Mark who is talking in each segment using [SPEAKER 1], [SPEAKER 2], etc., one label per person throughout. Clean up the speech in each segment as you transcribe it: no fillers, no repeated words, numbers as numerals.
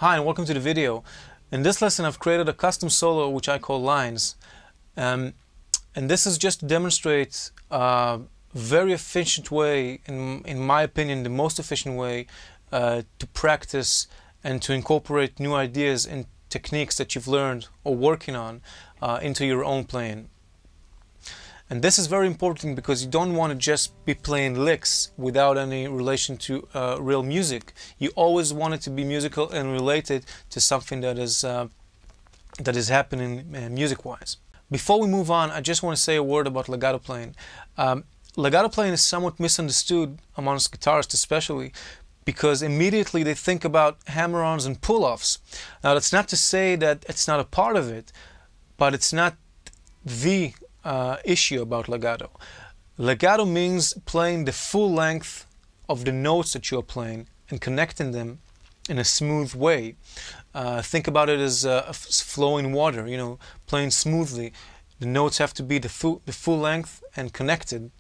[SPEAKER 1] Hi and welcome to the video. In this lesson I've created a custom solo which I call Lines, and this is just to demonstrate a very efficient way, in my opinion the most efficient way to practice and to incorporate new ideas and techniques that you've learned or working on into your own playing. And this is very important because you don't want to just be playing licks without any relation to real music. You always want it to be musical and related to something that is happening music-wise. Before we move on, I just want to say a word about legato playing. Legato playing is somewhat misunderstood amongst guitarists especially, because immediately they think about hammer-ons and pull-offs. Now that's not to say that it's not a part of it, but it's not the issue about legato. Legato means playing the full length of the notes that you're playing and connecting them in a smooth way. Think about it as flowing water, you know, playing smoothly. The notes have to be the full length and connected.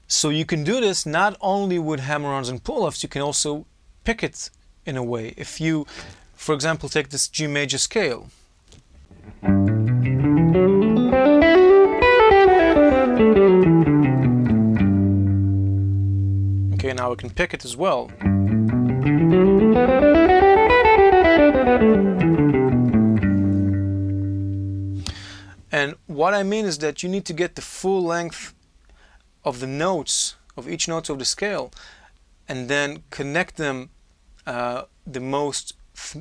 [SPEAKER 1] So you can do this not only with hammer-ons and pull-offs, you can also pick it in a way. If you, for example, take this G major scale. Okay, now we can pick it as well. And what I mean is that you need to get the full length of the notes, of each note of the scale, and then connect them the most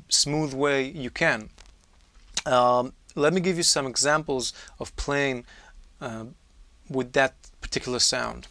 [SPEAKER 1] smooth way you can. Let me give you some examples of playing with that particular sound.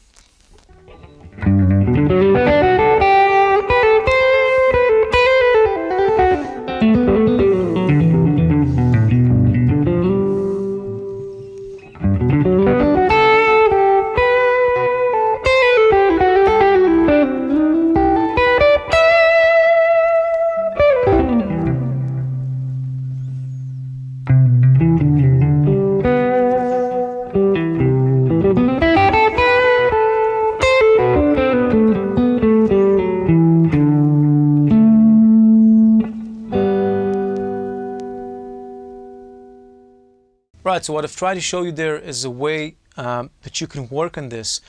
[SPEAKER 1] Right, so what I've tried to show you there is a way that you can work on this.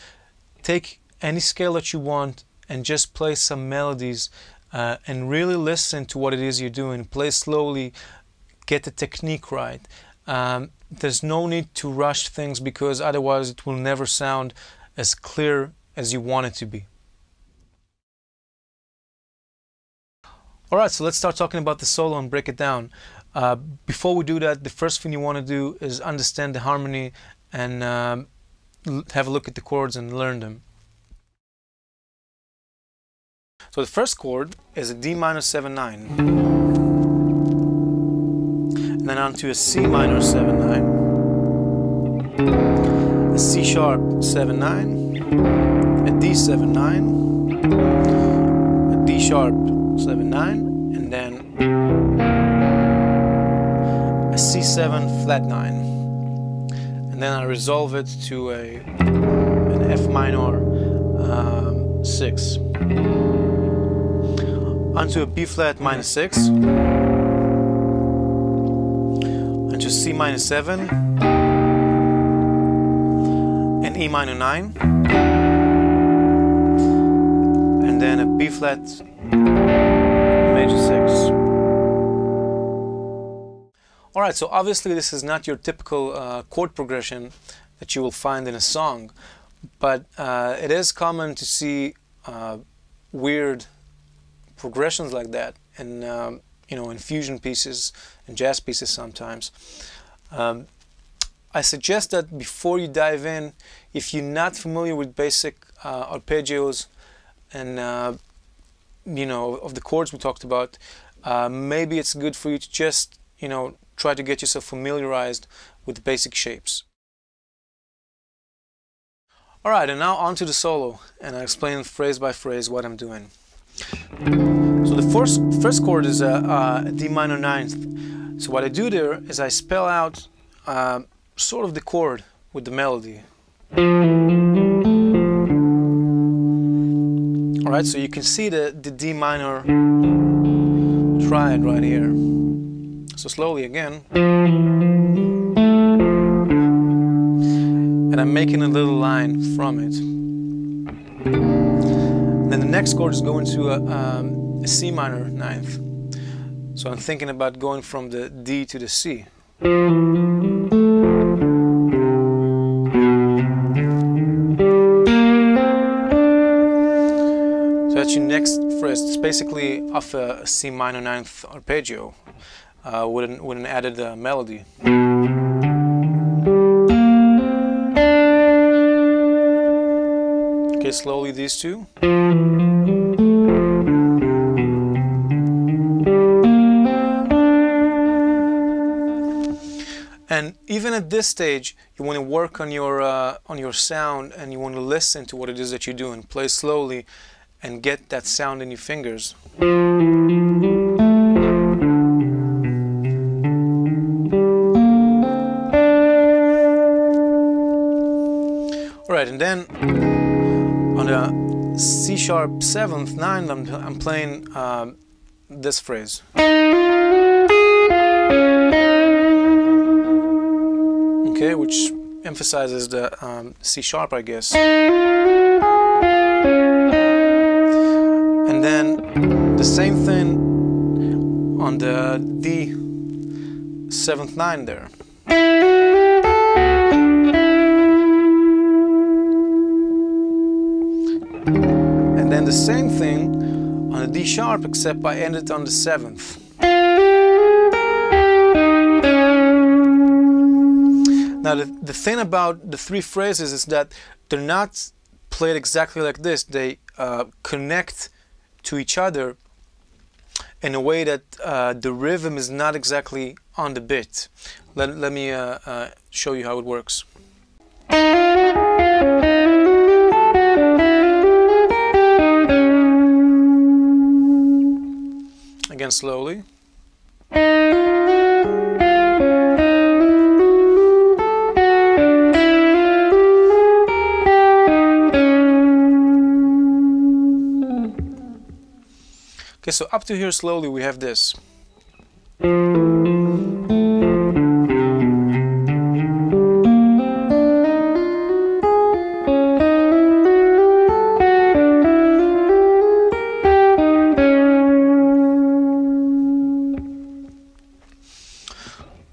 [SPEAKER 1] Take any scale that you want and just play some melodies and really listen to what it is you're doing. Play slowly, get the technique right. There's no need to rush things because otherwise it will never sound as clear as you want it to be. Alright, so let's start talking about the solo and break it down. Before we do that, the first thing you want to do is understand the harmony and have a look at the chords and learn them. So the first chord is a D minor 7/9, and then on to a C minor 7/9, a C sharp 7/9, a D 7/9, a D sharp 7/9, and then a C7 flat 9, and then I resolve it to an F minor 6, onto a B flat minor 6, onto C minor 7, and E minor 9, and then a B flat major 6. Alright, so obviously this is not your typical chord progression that you will find in a song, but it is common to see weird progressions like that in you know, in fusion pieces and jazz pieces sometimes. I suggest that before you dive in, if you're not familiar with basic arpeggios and you know, of the chords we talked about, maybe it's good for you to just, you know, try to get yourself familiarized with the basic shapes. Alright, and now on to the solo, and I'll explain phrase by phrase what I'm doing. So the first chord is a D minor 9th. So what I do there is I spell out sort of the chord with the melody. Alright, so you can see the D minor triad right here. So slowly again. And I'm making a little line from it. Then the next chord is going to a C minor ninth. So I'm thinking about going from the D to the C. So that's your next phrase. It's basically off a C minor ninth arpeggio with an added melody. Okay, slowly these two. And even at this stage, you want to work on your sound, and you want to listen to what it is that you're doing. Play slowly and get that sound in your fingers. Alright, and then on the C sharp 7th, 9th, I'm playing this phrase. Okay, which emphasizes the C sharp, I guess. And then the same thing on the D 7th 9 there. And then the same thing on the D sharp, except I ended on the 7th. Now the thing about the three phrases is that they're not played exactly like this. They connect to each other in a way that the rhythm is not exactly on the beat. Let me show you how it works. Again, slowly. Okay, so up to here slowly we have this.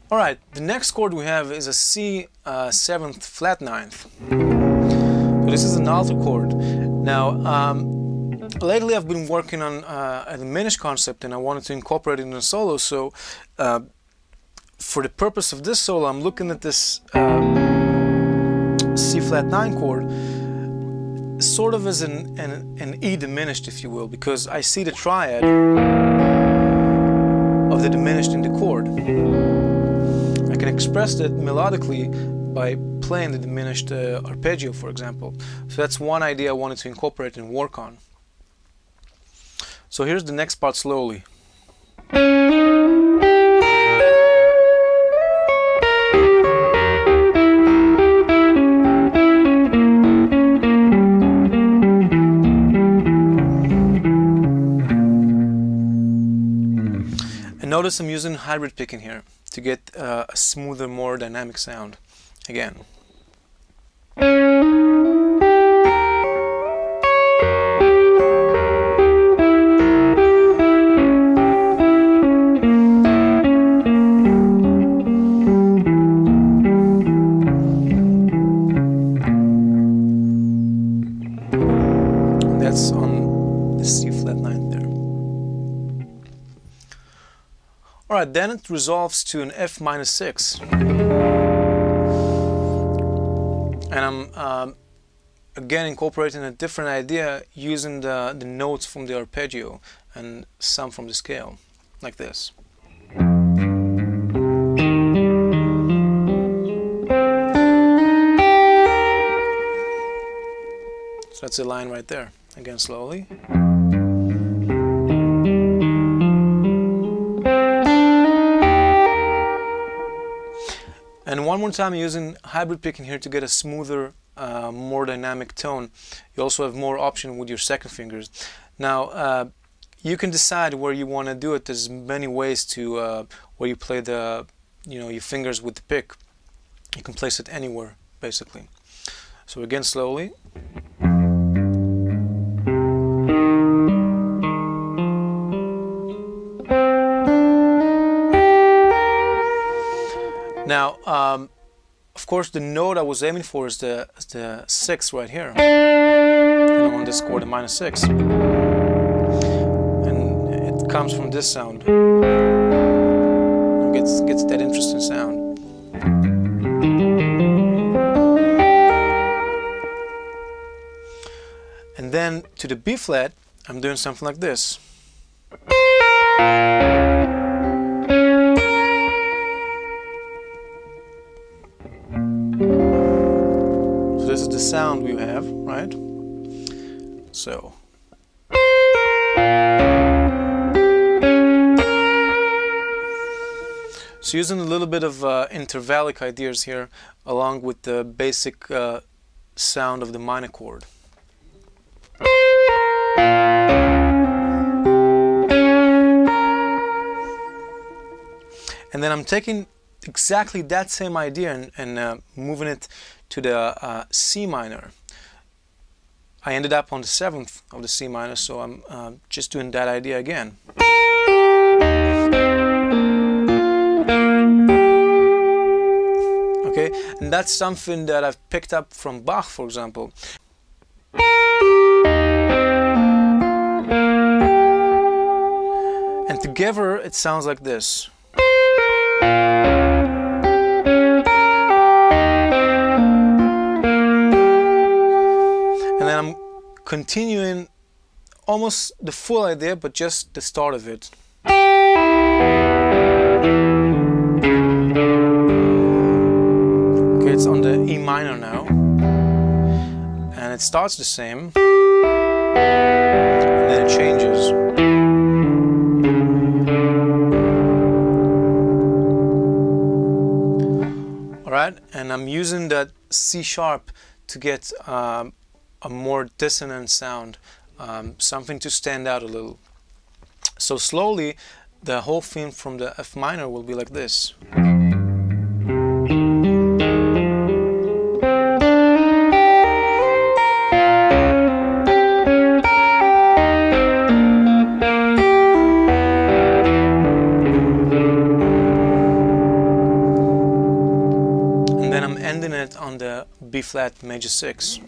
[SPEAKER 1] Alright, the next chord we have is a C 7th flat 9th. So this is an alto chord. Now, lately I've been working on a diminished concept, and I wanted to incorporate it in a solo. So for the purpose of this solo, I'm looking at this C flat 9 chord sort of as an E diminished, if you will, because I see the triad of the diminished in the chord. I can express that melodically by playing the diminished arpeggio, for example. So that's one idea I wanted to incorporate and work on. So here's the next part slowly. And notice I'm using hybrid picking here to get a smoother, more dynamic sound. Again. That's on the C flat 9 there. Alright, then it resolves to an F minus 6. And I'm again incorporating a different idea using the notes from the arpeggio and some from the scale, like this. So that's a line right there. Again, slowly. And one more time, using hybrid picking here to get a smoother, more dynamic tone. You also have more option with your second fingers. Now, you can decide where you want to do it. There's many ways to where you play the, your fingers with the pick. You can place it anywhere, basically. So again, slowly. Now, of course, the note I was aiming for is the 6 right here. And on this chord, the -6. And it comes from this sound. It gets that interesting sound. And then to the B flat, I'm doing something like this. So this is the sound we have, right? So. So using a little bit of intervallic ideas here, along with the basic sound of the minor chord. And then I'm taking exactly that same idea and moving it to the C minor. I ended up on the 7th of the C minor, so I'm just doing that idea again. Okay, and that's something that I've picked up from Bach, for example. And together it sounds like this. And then I'm continuing almost the full idea, but just the start of it. Okay, it's on the E minor now. And it starts the same. And then it changes. Alright, and I'm using that C sharp to get a more dissonant sound, something to stand out a little. So slowly, the whole theme from the F minor will be like this. And then I'm ending it on the B flat major 6.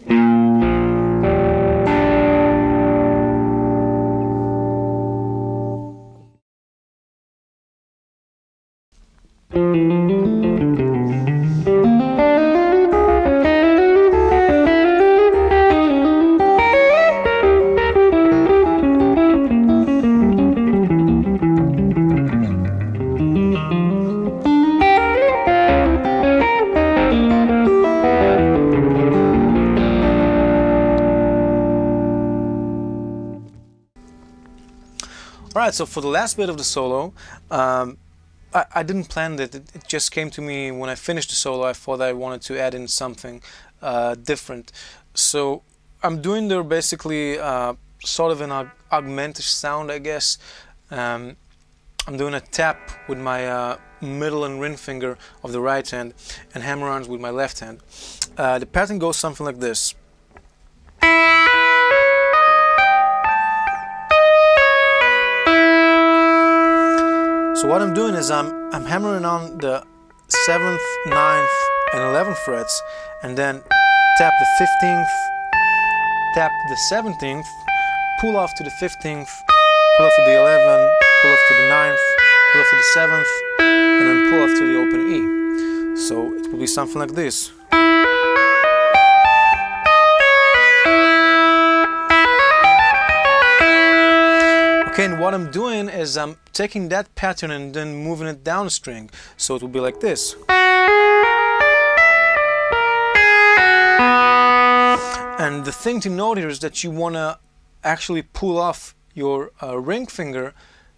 [SPEAKER 1] Alright, so for the last bit of the solo, I didn't plan that. It just came to me when I finished the solo. I thought I wanted to add in something different. So I'm doing there basically sort of an augmented sound, I guess. I'm doing a tap with my middle and ring finger of the right hand and hammer-ons with my left hand. The pattern goes something like this. So what I'm doing is I'm hammering on the 7th, 9th, and 11th frets, and then tap the 15th, tap the 17th, pull off to the 15th, pull off to the 11th, pull off to the 9th, pull off to the 7th, and then pull off to the open E. So it will be something like this. Okay, and what I'm doing is I'm taking that pattern and then moving it down a string. So it will be like this. And the thing to note here is that you want to actually pull off your ring finger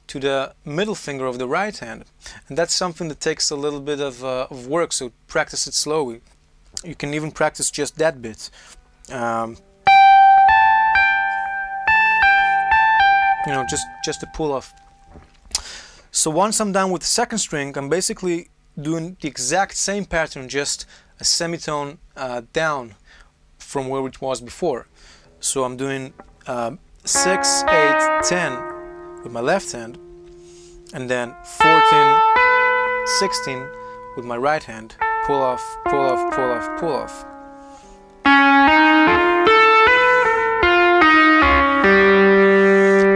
[SPEAKER 1] to the middle finger of the right hand. And that's something that takes a little bit of work, so practice it slowly. You can even practice just that bit. you know, just a pull off. So once I'm done with the second string, I'm basically doing the exact same pattern, just a semitone down from where it was before. So I'm doing 6, 8, 10 with my left hand, and then 14, 16 with my right hand. Pull off, pull off, pull off, pull off.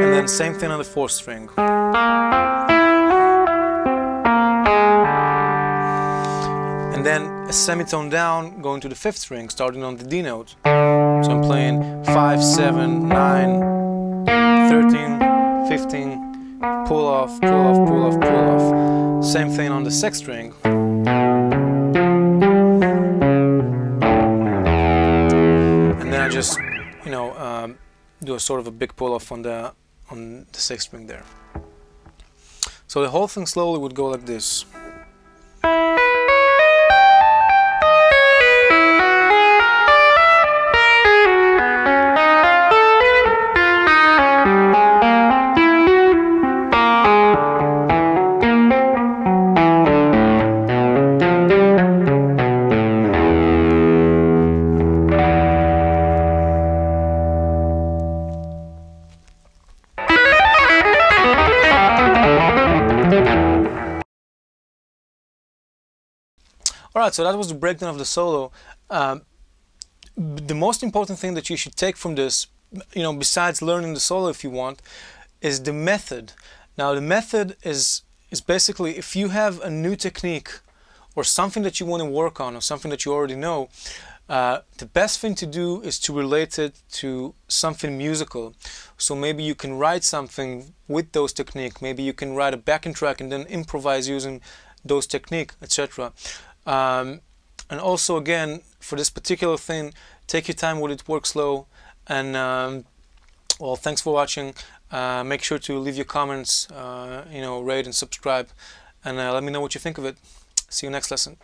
[SPEAKER 1] And then same thing on the fourth string. And then a semitone down, going to the fifth string, starting on the D note. So I'm playing 5, 7, 9, 13, 15, pull off, pull off, pull off, pull off. Same thing on the sixth string. And then I just, you know, do a sort of a big pull off on the sixth string there. So the whole thing slowly would go like this. Alright, so that was the breakdown of the solo. The most important thing that you should take from this, you know, besides learning the solo if you want, is the method. Now the method is basically, if you have a new technique or something that you want to work on or something that you already know, the best thing to do is to relate it to something musical. So maybe you can write something with those techniques, maybe you can write a backing track and then improvise using those techniques, etc. And also, again, for this particular thing, take your time with it, work slow, and well, thanks for watching. Make sure to leave your comments, you know, rate and subscribe, and let me know what you think of it. See you next lesson.